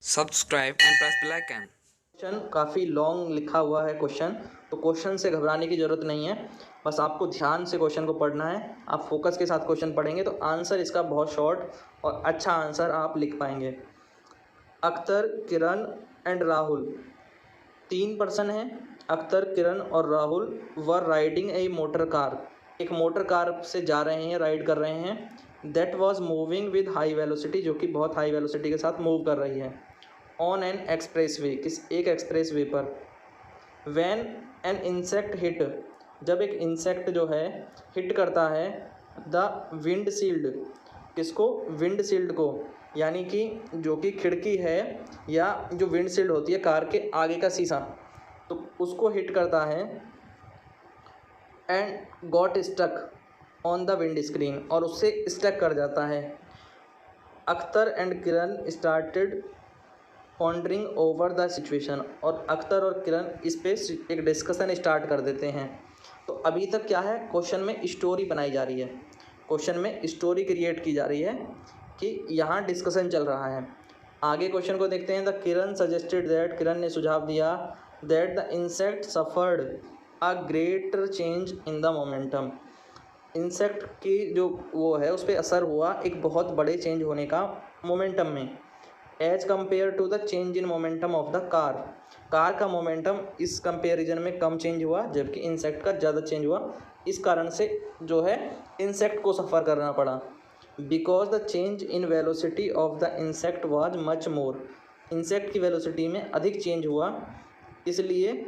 subscribe and press bell icon। Question काफ़ी long लिखा हुआ है क्वेश्चन, तो क्वेश्चन से घबराने की ज़रूरत नहीं है। बस आपको ध्यान से क्वेश्चन को पढ़ना है। आप फोकस के साथ क्वेश्चन पढ़ेंगे तो आंसर इसका बहुत शॉर्ट और अच्छा आंसर आप लिख पाएंगे। अख्तर, किरण एंड राहुल 3 पर्सन हैं। अख्तर, किरण और Rahul were riding A motor car, एक मोटर कार से जा रहे हैं, राइड कर रहे हैं। That was moving with high velocity, जो कि बहुत हाई वेलोसिटी के साथ मूव कर रही है। ऑन एन एक्सप्रेस वे, एक एक्सप्रेस वे पर। वैन एन इंसेक्ट हिट, जब एक इंसेक्ट जो है हिट करता है द विंड शील्ड, किसको? विंड शील्ड को, यानी कि जो कि खिड़की है या जो विंड शील्ड होती है कार के आगे का शीशा, तो उसको हिट करता है। And got stuck on the windscreen, और उससे स्टक कर जाता है। Akhtar and Kiran started pondering over the situation, और अख्तर और किरण इस पे एक डिस्कशन स्टार्ट कर देते हैं। तो अभी तक क्या है, क्वेश्चन में स्टोरी बनाई जा रही है, क्वेश्चन में स्टोरी क्रिएट की जा रही है कि यहाँ डिस्कशन चल रहा है। आगे क्वेश्चन को देखते हैं। द किरण सजेस्टेड दैट, किरण ने सुझाव दिया, that the insect suffered a greater change in the momentum, insect की जो वो है उस पर असर हुआ एक बहुत बड़े चेंज होने का मोमेंटम में, as compare to the change in momentum of the car, car का मोमेंटम इस कंपेरिजन में कम चेंज हुआ जबकि इंसेक्ट का ज़्यादा चेंज हुआ। इस कारण से जो है इंसेक्ट को सफ़र करना पड़ा। Because the change in velocity of the insect was much more, insect की वेलोसिटी में अधिक चेंज हुआ, इसलिए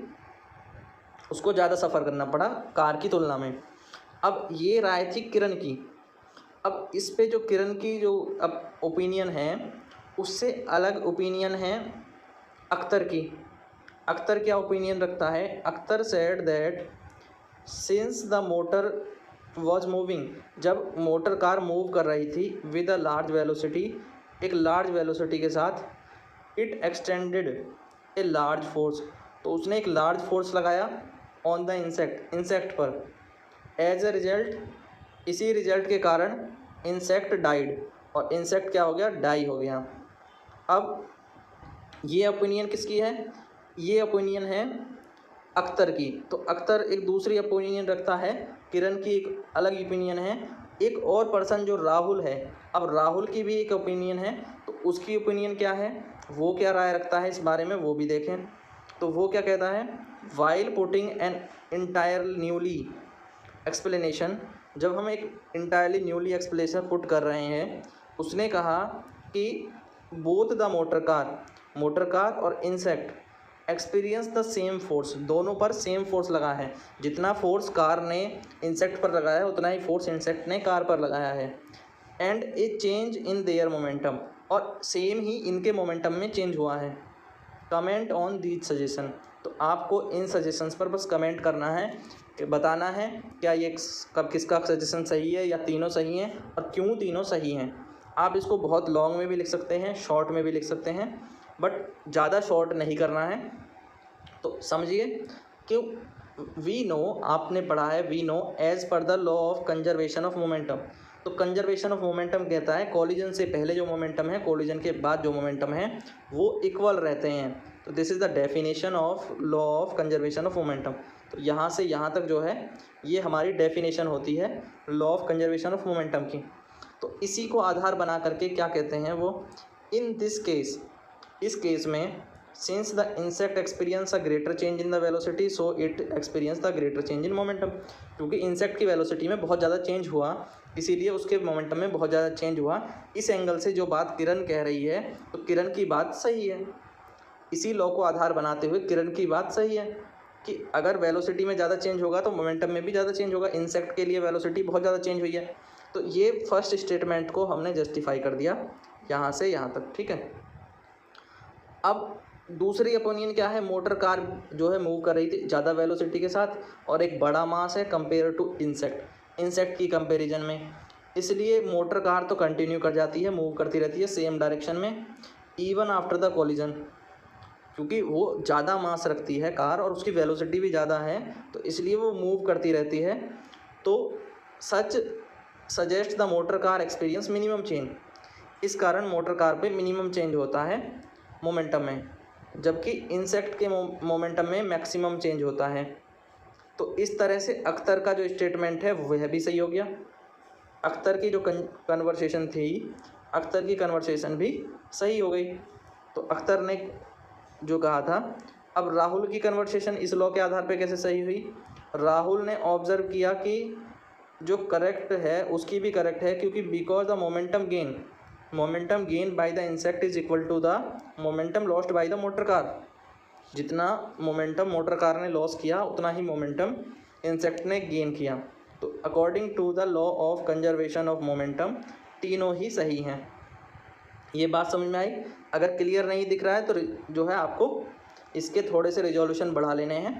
उसको ज़्यादा सफ़र करना पड़ा कार की तुलना में। अब ये राय थी किरण की। अब इस पे जो किरण की जो अब ओपिनियन है उससे अलग ओपिनियन है अख्तर की। अख्तर क्या ओपिनियन रखता है? Akhtar said that since the motor was moving, जब मोटर कार मूव कर रही थी विद अ लार्ज वेलोसिटी, एक लार्ज वेलोसिटी के साथ, it extended a large force, तो उसने एक लार्ज फोर्स लगाया ऑन द इंसेक्ट पर। एज अ रिजल्ट, इसी रिजल्ट के कारण इंसेक्ट डाइड, और इंसेक्ट क्या हो गया? डाई हो गया। अब ये ओपिनियन किसकी है? ये ओपिनियन है अख्तर की। तो अख्तर एक दूसरी ओपिनियन रखता है, किरण की एक अलग ओपिनियन है। एक और पर्सन जो राहुल है, अब राहुल की भी एक ओपिनियन है, तो उसकी ओपिनियन क्या है, वो क्या राय रखता है इस बारे में वो भी देखें। तो वो क्या कहता है? While putting an entire newly explanation, जब हम एक इंटायरली न्यूली एक्सप्लेनेशन पुट कर रहे हैं, उसने कहा कि बोथ द मोटर कार और insect experience the same force, दोनों पर सेम फोर्स लगा है। जितना फोर्स कार ने इंसेक्ट पर लगाया है उतना ही फोर्स इंसेक्ट ने कार पर लगाया है। And A change in their momentum, और सेम ही इनके मोमेंटम में चेंज हुआ है। कमेंट ऑन दीज सजेशन, तो आपको इन सजेशंस पर बस कमेंट करना है कि बताना है क्या ये कब किसका सजेशन सही है या तीनों सही हैं और क्यों तीनों सही हैं। आप इसको बहुत लॉन्ग में भी लिख सकते हैं, शॉर्ट में भी लिख सकते हैं, बट ज़्यादा शॉर्ट नहीं करना है। तो समझिए कि वी नो, आपने पढ़ा है we know as per the law of conservation of momentum, तो कंजर्वेशन ऑफ मोमेंटम कहता है कोलिजन से पहले जो मोमेंटम है, कोलिजन के बाद जो मोमेंटम है वो इक्वल रहते हैं। तो this is the definition of law of conservation of momentum. तो यहाँ से यहाँ तक जो है ये हमारी डेफिनेशन होती है law of conservation of momentum की। तो इसी को आधार बना करके क्या कहते हैं वो, इन दिस केस, इस केस में, since the insect experience a greater change in the velocity so it experience the greater change in momentum, क्योंकि इंसेक्ट की वेलोसिटी में बहुत ज़्यादा चेंज हुआ इसीलिए उसके मोमेंटम में बहुत ज़्यादा चेंज हुआ। इस एंगल से जो बात किरण कह रही है तो किरण की बात सही है। इसी लॉ को आधार बनाते हुए किरण की बात सही है कि अगर वेलोसिटी में ज़्यादा चेंज होगा तो मोमेंटम में भी ज़्यादा चेंज होगा। इंसेक्ट के लिए वेलोसिटी बहुत ज़्यादा चेंज हुई है। तो ये फर्स्ट स्टेटमेंट को हमने जस्टिफाई कर दिया यहाँ से यहाँ तक, ठीक है। अब दूसरी ओपिनियन क्या है, मोटर कार जो है मूव कर रही थी ज़्यादा वेलोसिटी के साथ और एक बड़ा मास है कंपेयर टू इंसेक्ट की कंपैरिजन में, इसलिए मोटर कार तो कंटिन्यू कर जाती है, मूव करती रहती है सेम डायरेक्शन में इवन आफ्टर द कोलिजन, क्योंकि वो ज़्यादा मास रखती है कार और उसकी वेलोसिटी भी ज़्यादा है तो इसलिए वो मूव करती रहती है। तो सच suggest the motor car experience minimum change, इस कारण मोटर कार पे मिनिमम चेंज होता है मोमेंटम में, जबकि इंसेक्ट के मोमेंटम में मैक्सिमम चेंज होता है। तो इस तरह से अख्तर का जो स्टेटमेंट है वह भी सही हो गया। अख्तर की जो कन्वर्सेशन थी, अख्तर की कन्वर्सेशन भी सही हो गई। तो अख्तर ने जो कहा था, अब राहुल की कन्वर्सेशन इस लॉ के आधार पे कैसे सही हुई? राहुल ने ऑब्जर्व किया कि जो करेक्ट है उसकी भी करेक्ट है, क्योंकि because the momentum gain by the insect is equal to the momentum lost by the motor car. जितना मोमेंटम मोटर कार ने लॉस किया उतना ही मोमेंटम इंसेक्ट ने गेन किया। तो according to the law of conservation of momentum तीनों ही सही हैं। ये बात समझ में आई? अगर क्लियर नहीं दिख रहा है तो जो है आपको इसके थोड़े से रिजोल्यूशन बढ़ा लेने हैं